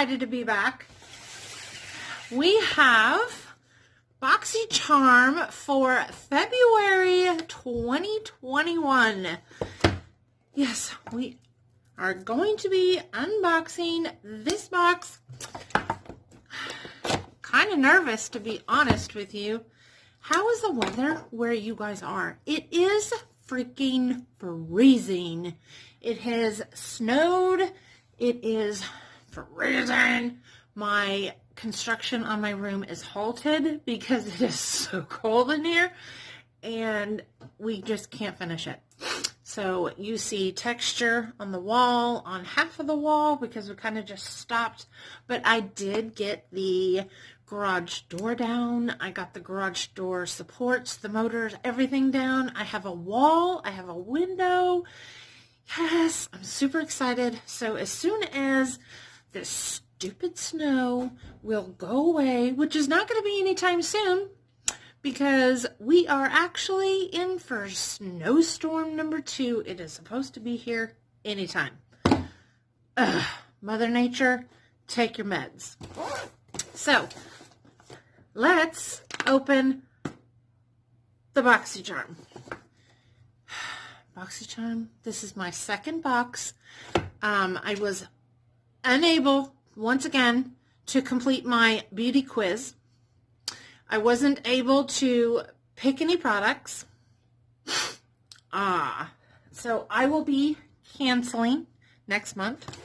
excited to be back. We have BOXYCHARM for February 2021. Yes, we are going to be unboxing this box. Kind of nervous, to be honest with you. How is the weather where you guys are? It is freaking freezing. It has snowed. It is freezing. My construction on my room is halted because it is so cold in here and we just can't finish it. So you see texture on the wall, on half of the wall, because we kind of just stopped. But I did get the garage door down. I got the garage door supports, the motors, everything down. I have a wall. I have a window. Yes, I'm super excited. So as soon as this stupid snow will go away, which is not going to be anytime soon, because we are actually in for snowstorm number 2. It is supposed to be here anytime. Mother Nature, take your meds. So, let's open the BOXYCHARM. BOXYCHARM, this is my second box. I was unable, once again, to complete my beauty quiz. I wasn't able to pick any products. So I will be canceling next month.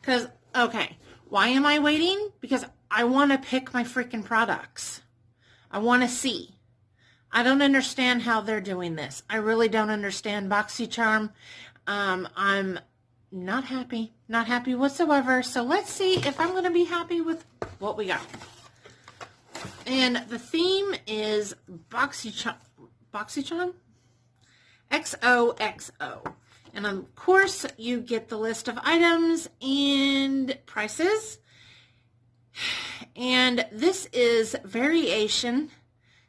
Because, okay, why am I waiting? Because I want to pick my freaking products. I want to see. I don't understand how they're doing this. I really don't understand BOXYCHARM. I'm not happy. Not happy whatsoever. So let's see if I'm going to be happy with what we got. And the theme is BOXYCHARM? XOXO. And of course, you get the list of items and prices. And this is variation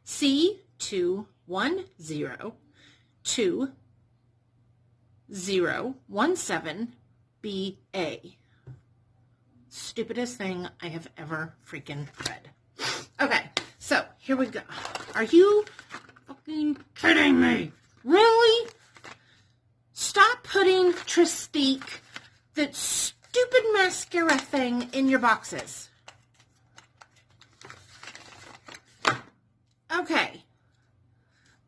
C210217BA. Stupidest thing I have ever freaking read. Okay, so here we go. Are you fucking kidding me? Really? Stop putting Tristique, that stupid mascara thing, in your boxes. Okay.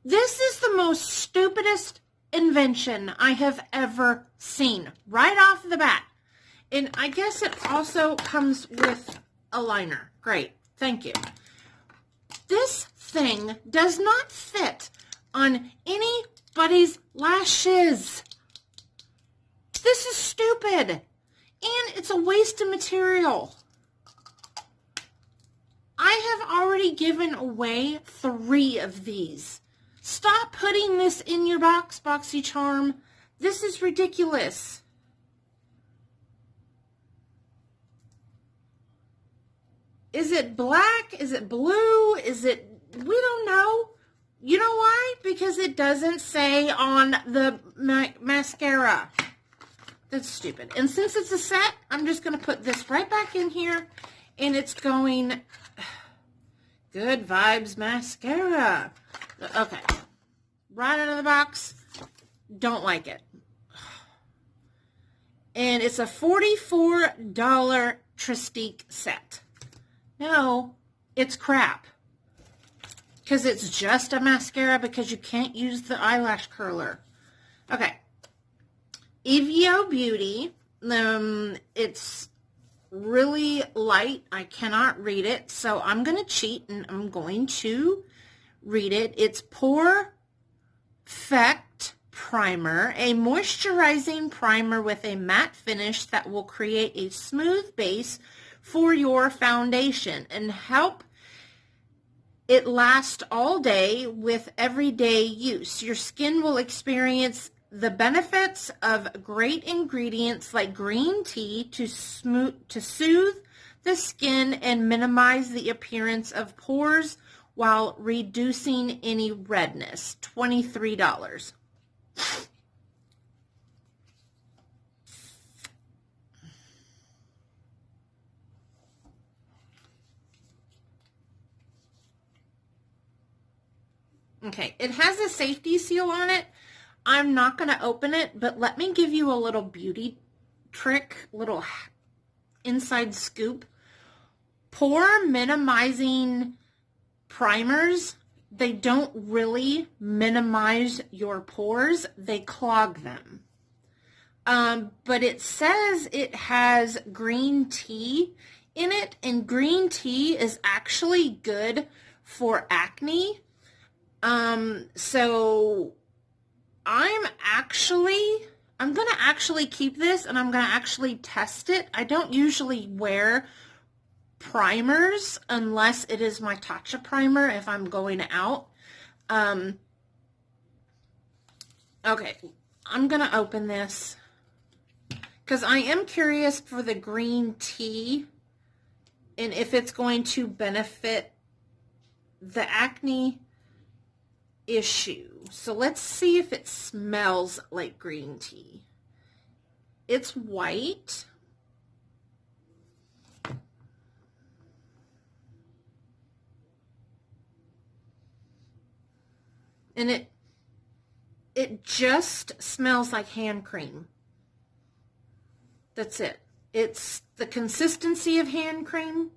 This is the most stupidest invention I have ever seen. Right off the bat. And I guess it also comes with a liner. Great. Thank you. This thing does not fit on anybody's lashes. This is stupid. And it's a waste of material. I have already given away 3 of these. Stop putting this in your box, BOXYCHARM. This is ridiculous. Is it black? Is it blue? Is it... We don't know. You know why? Because it doesn't say on the mascara. That's stupid. And since it's a set, I'm just going to put this right back in here. And it's going... Good Vibes Mascara. Okay. Right out of the box. Don't like it. And it's a $44 Tristique set. No, it's crap. Because it's just a mascara because you can't use the eyelash curler. Okay. Evio Beauty. It's really light. I cannot read it. So I'm going to cheat and I'm going to read it. It's Perfect Primer. A moisturizing primer with a matte finish that will create a smooth base for your foundation and help it last all day with everyday use. Your skin will experience the benefits of great ingredients like green tea to soothe the skin and minimize the appearance of pores while reducing any redness. $23. Okay, it has a safety seal on it. I'm not going to open it, but let me give you a little beauty trick, little inside scoop. Pore minimizing primers, they don't really minimize your pores, they clog them. But it says it has green tea in it, and green tea is actually good for acne. So I'm going to actually keep this, and I'm going to actually test it. I don't usually wear primers unless it is my Tatcha primer if I'm going out. Okay, I'm going to open this because I am curious for the green tea and if it's going to benefit the acne issue. So let's see if it smells like green tea. It's white. And it just smells like hand cream. That's it. It's the consistency of hand cream.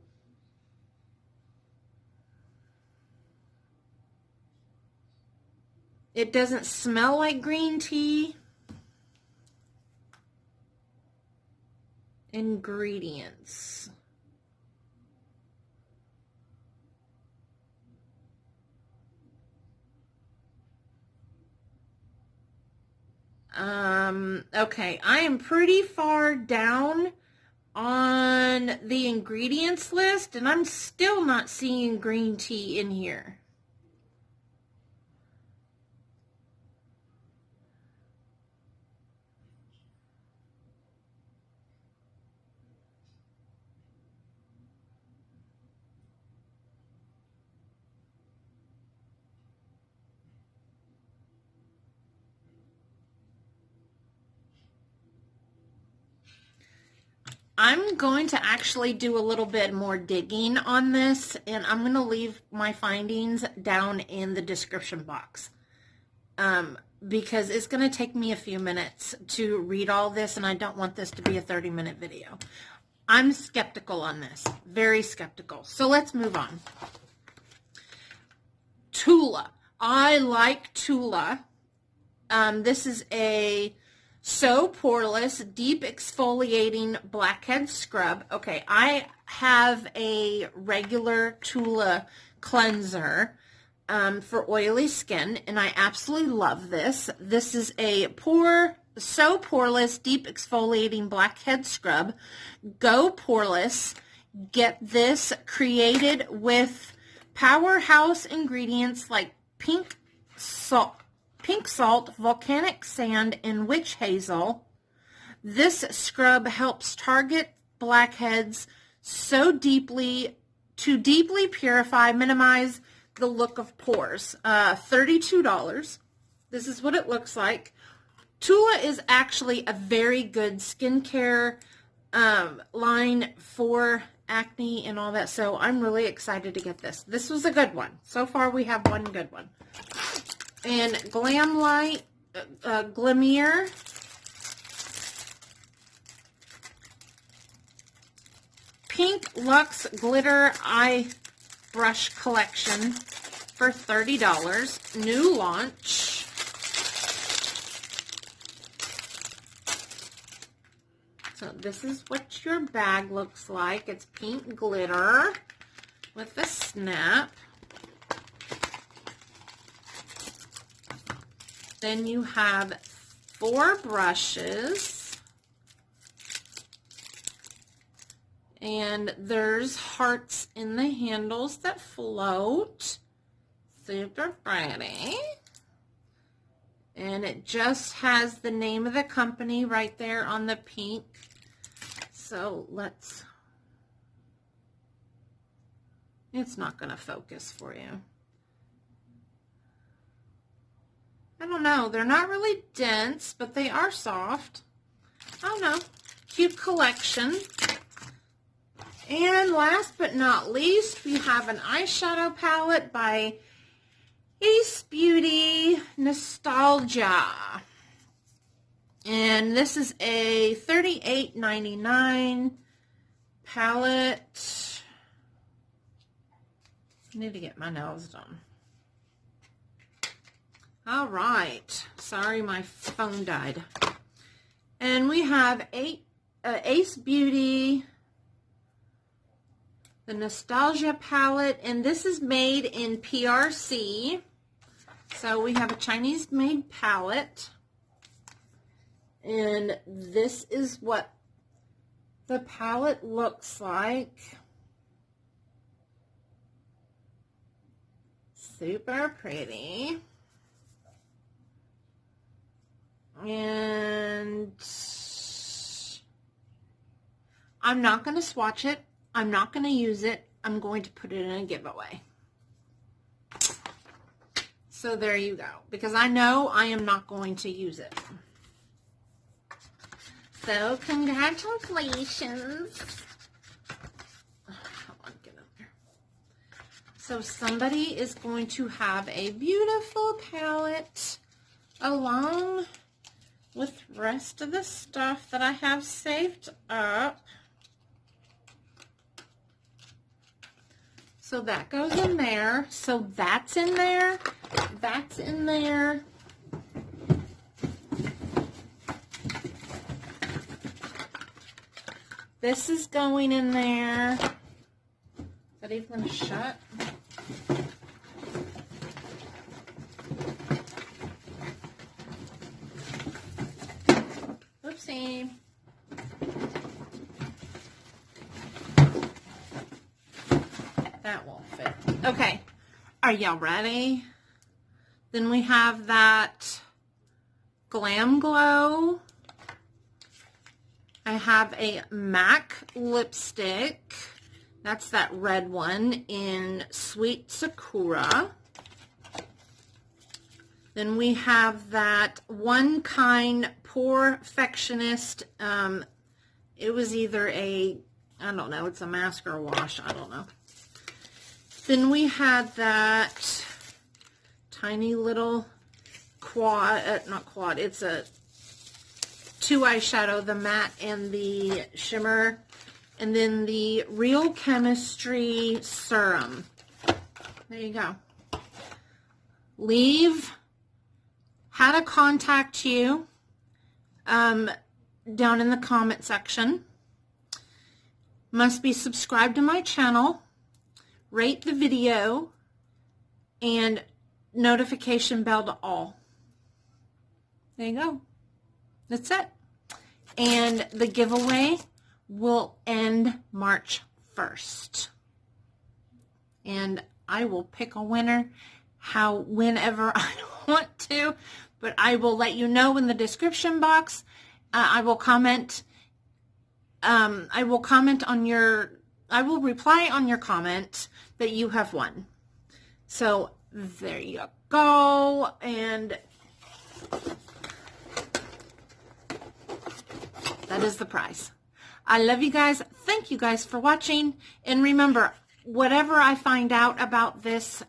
It doesn't smell like green tea. Ingredients. Okay, I am pretty far down on the ingredients list, and I'm still not seeing green tea in here. I'm going to actually do a little bit more digging on this, and I'm going to leave my findings down in the description box because it's going to take me a few minutes to read all this, and I don't want this to be a 30-minute video. I'm skeptical on this, very skeptical. So let's move on. Tula. I like Tula. This is a So Poreless Deep Exfoliating Blackhead Scrub. Okay, I have a regular Tula cleanser for oily skin, and I absolutely love this. This is a So Poreless Deep Exfoliating Blackhead Scrub. Go Poreless. Get this created with powerhouse ingredients like pink salt, volcanic sand, and witch hazel. This scrub helps target blackheads to deeply purify, minimize the look of pores. $32. This is what it looks like. Tula is actually a very good skincare line for acne and all that, so I'm really excited to get this. This was a good one. So far we have one good one. And Glamlight, Glamier, Pink Luxe Glitter Eye Brush Collection for $30. New launch. So this is what your bag looks like. It's pink glitter with a snap. Then you have 4 brushes. And there's hearts in the handles that float. Super pretty. And it just has the name of the company right there on the pink. So it's not going to focus for you. I don't know. They're not really dense, but they are soft. I don't know. Cute collection. And last but not least, we have an eyeshadow palette by Ace Beauty Nostalgia. And this is a $38.99 palette. I need to get my nails done. All right. Sorry, my phone died. And we have Ace Beauty, the Nostalgia palette. And this is made in PRC. So we have a Chinese-made palette. And this is what the palette looks like. Super pretty. And I'm not going to swatch it. I'm not going to use it. I'm going to put it in a giveaway. So there you go. Because I know I am not going to use it. So, congratulations. Come on, get in there. So, somebody is going to have a beautiful palette along with the rest of the stuff that I have saved up. So, that goes in there. So, that's in there. That's in there. This is going in there. Is that even going to shut? Oopsie. That won't fit. Okay. Are y'all ready? Then we have that Glam Glow. I have a MAC lipstick. That's that red one in Sweet Sakura. Then we have that One Kind Porefectionist. It was either I don't know, it's a mask or a wash. I don't know. Then we had that tiny little not quad, it's a 2 eyeshadow, the matte and the shimmer, and then the Real Chemistry serum. There you go. Leave how to contact you down in the comment section. Must be subscribed to my channel, rate the video, and notification bell to all. There you go. That's it. And the giveaway will end March 1st. And I will pick a winner whenever I want to, but I will let you know in the description box. I will reply on your comment that you have won. So there you go. And that is the prize. I love you guys. Thank you guys for watching. And remember, whatever I find out about this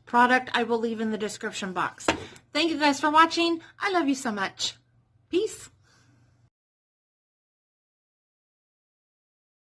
product, I will leave in the description box. Thank you guys for watching. I love you so much. Peace.